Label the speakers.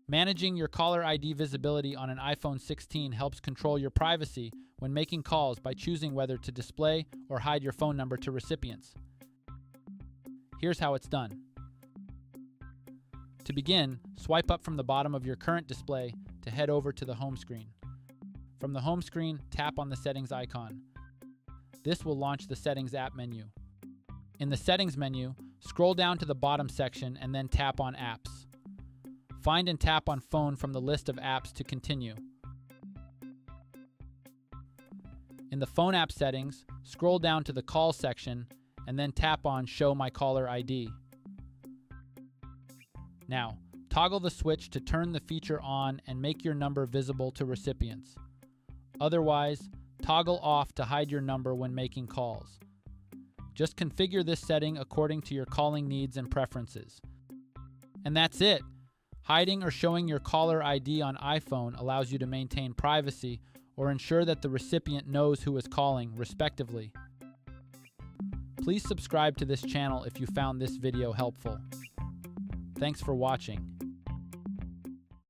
Speaker 1: Managing your caller ID visibility on an iPhone 16 helps control your privacy when making calls by choosing whether to display or hide your phone number to recipients. Here's how it's done. To begin, swipe up from the bottom of your current display to head over to the home screen. From the home screen, tap on the settings icon. This will launch the Settings app menu. In the Settings menu, scroll down to the bottom section and then tap on Apps. Find and tap on Phone from the list of apps to continue. In the Phone app settings, scroll down to the Call section and then tap on Show My Caller ID. Now, toggle the switch to turn the feature on and make your number visible to recipients. Otherwise, toggle off to hide your number when making calls. Just configure this setting according to your calling needs and preferences. And that's it! Hiding or showing your caller ID on iPhone allows you to maintain privacy or ensure that the recipient knows who is calling, respectively. Please subscribe to this channel if you found this video helpful. Thanks for watching.